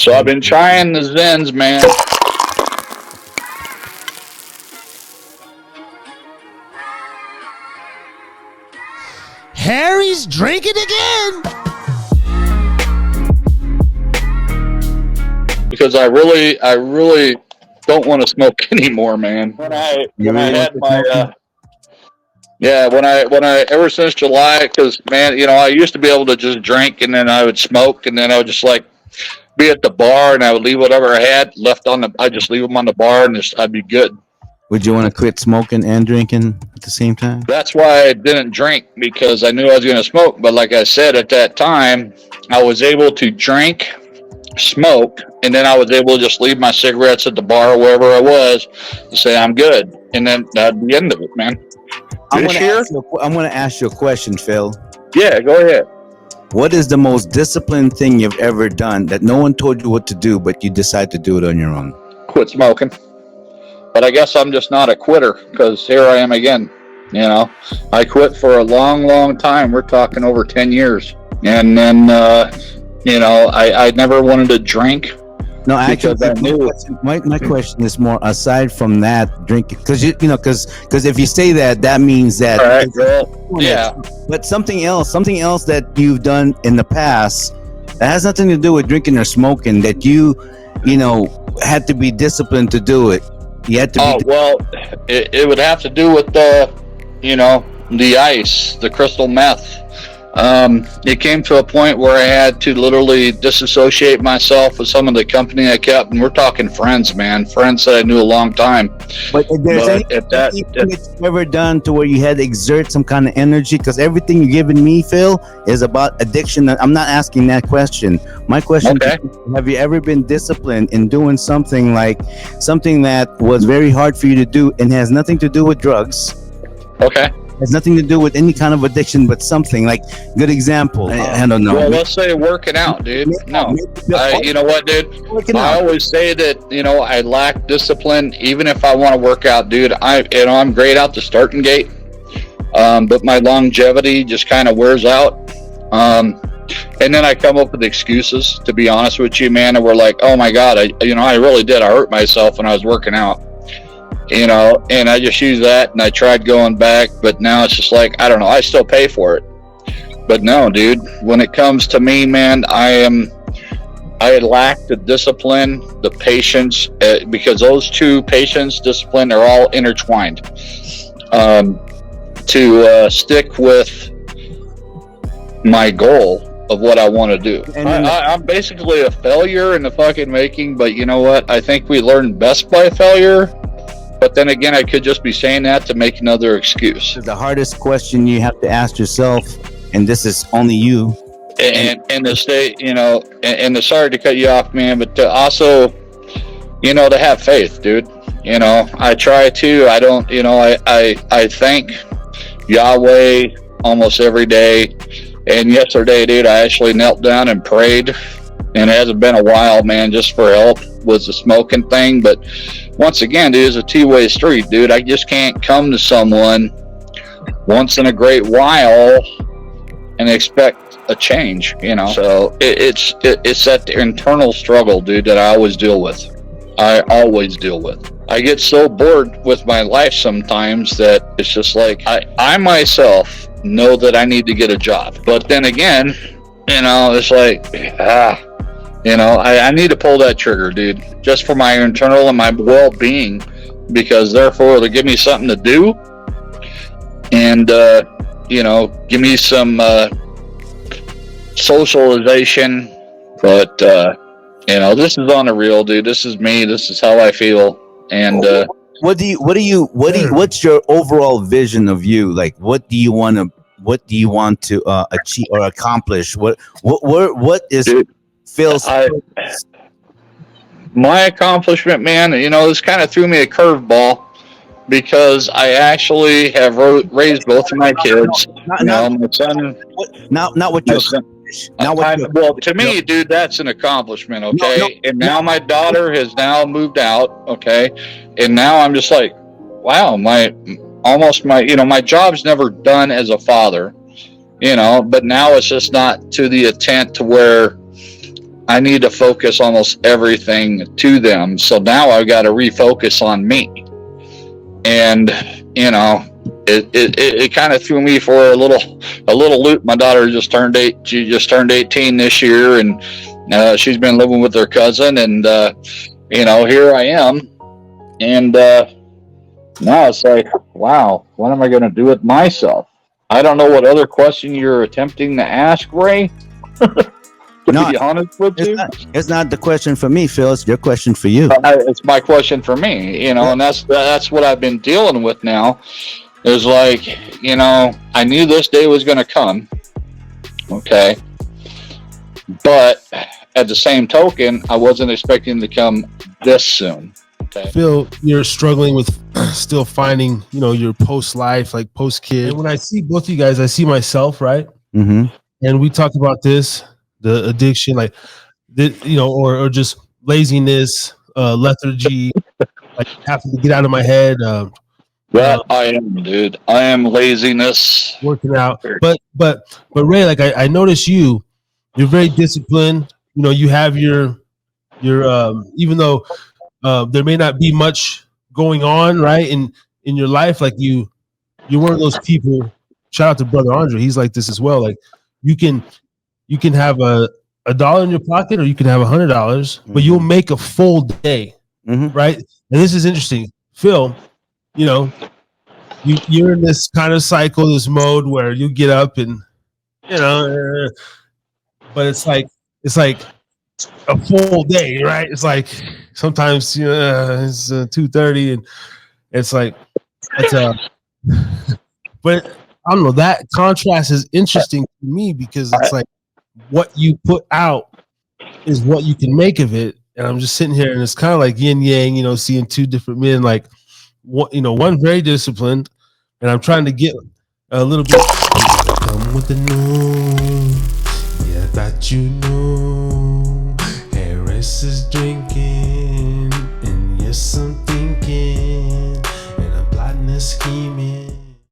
So I've been trying the Zens, man. Harry's drinking again. Because I really don't want to smoke anymore, man. When I had my when I ever since July, because man, you know, I used to be able to just drink and then I would smoke and then I would just like be at the bar and I would leave whatever I had left on the. I just leave them on the bar and I'd be good. Would you want to quit smoking and drinking at the same time? That's why I didn't drink, because I knew I was going to smoke. But like I said, at that time, I was able to drink, smoke, and then I was able to just leave my cigarettes at the bar or wherever I was and say I'm good. And then that'd be the end of it, man. I'm going to ask you a question, Phil. Yeah, go ahead. What is the most disciplined thing you've ever done that no one told you what to do, but you decide to do it on your own? Quit smoking. But I guess I'm just not a quitter, because here I am again. You know, I quit for a long, long time. We're talking over 10 years. And then, you know, I never wanted to drink. No, actually, my question is more aside from that drinking, because because if you say that, that means that. All right, girl. Yeah. But something else that you've done in the past that has nothing to do with drinking or smoking, that you had to be disciplined to do it. You had to. Well, it would have to do with the ice, the crystal meth. It came to a point where I had to literally disassociate myself with some of the company I kept, and we're talking friends, man, friends that I knew a long time. But if there's anything that you've ever done to where you had to exert some kind of energy, because everything you're giving me, Phil, is about addiction. I'm not asking that question. My question is, have you ever been disciplined in doing something that was very hard for you to do and has nothing to do with drugs? Okay. Has nothing to do with any kind of addiction, but something like, good example. I don't know. Well, let's say working out, dude. No, you know what, dude? I always say that, I lack discipline, even if I want to work out, dude. I'm great out the starting gate, but my longevity just kind of wears out. And then I come up with excuses, to be honest with you, man. And we're like, oh my God, I really did. I hurt myself when I was working out. And I just use that, and I tried going back, but now it's just like, I don't know, I still pay for it. But no, dude, when it comes to me, man, I lack the discipline, the patience, because those two, patience, discipline, are all intertwined. To stick with my goal of what I want to do. I'm basically a failure in the fucking making, but you know what? I think we learn best by failure. But then again, I could just be saying that to make another excuse. The hardest question you have to ask yourself, and this is only you. And to stay, and sorry to cut you off, man, but to also, to have faith, dude. I try to. I don't. I thank Yahweh almost every day. And yesterday, dude, I actually knelt down and prayed. And it hasn't been a while, man, just for help with the smoking thing. But once again, dude, it's a two-way street, dude. I just can't come to someone once in a great while and expect a change, So it's that internal struggle, dude, that I always deal with. I get so bored with my life sometimes that it's just like I myself know that I need to get a job. But then again, it's like, I need to pull that trigger, dude, just for my internal and my well-being, because therefore it'll give me something to do and, give me some socialization. But, this is on the real, dude. This is me. This is how I feel. And what's your overall vision of you? Like, what do you want to achieve or accomplish? What is... Dude, Phil's my accomplishment, man, this kind of threw me a curveball, because I actually have raised both of my kids. My son. Not what you're. Well, to me, dude, that's an accomplishment, okay? And now my daughter has now moved out, okay? And now I'm just like, wow, my job's never done as a father, but now it's just not to the intent to where I need to focus almost everything to them. So now I've got to refocus on me. And, you know, it kind of threw me for a little loop. My daughter just turned 18 this year, and she's been living with her cousin, and you know, here I am, and now it's like, wow, what am I going to do with myself? I don't know what other question you're attempting to ask, Ray. To be honest with you, it's not the question for me, Phil. It's your question for you. It's my question for me, you know, and that's what I've been dealing with now. Is like, you know, I knew this day was going to come, okay, but at the same token, I wasn't expecting to come this soon. Okay. Phil, you're struggling with still finding, you know, your post life, like post kid. And when I see both of you guys, I see myself, right? Mm-hmm. And we talk about this, the addiction, like, you know, or just laziness, lethargy, like having to get out of my head. I am, dude. I am laziness. Working out, but Ray, like I notice you're very disciplined. You know, you have your even though there may not be much going on, right, in your life, like you're one of those people. Shout out to Brother Andre. He's like this as well. Like you can have a $1 in your pocket, or you can have $100, but you'll make a full day, right? And this is interesting, Phil. You know, you're in this kind of cycle, this mode where you get up and, you know, but it's like a full day, right? It's like sometimes, you know, it's 2:30 and it's like, but I don't know, that contrast is interesting to me because it's like what you put out is what you can make of it. And I'm just sitting here and it's kind of like yin yang, you know, seeing two different men, like, you know, one very disciplined, and I'm trying to get a little bit. Come with the news, yeah, that you know. Harris is drinking.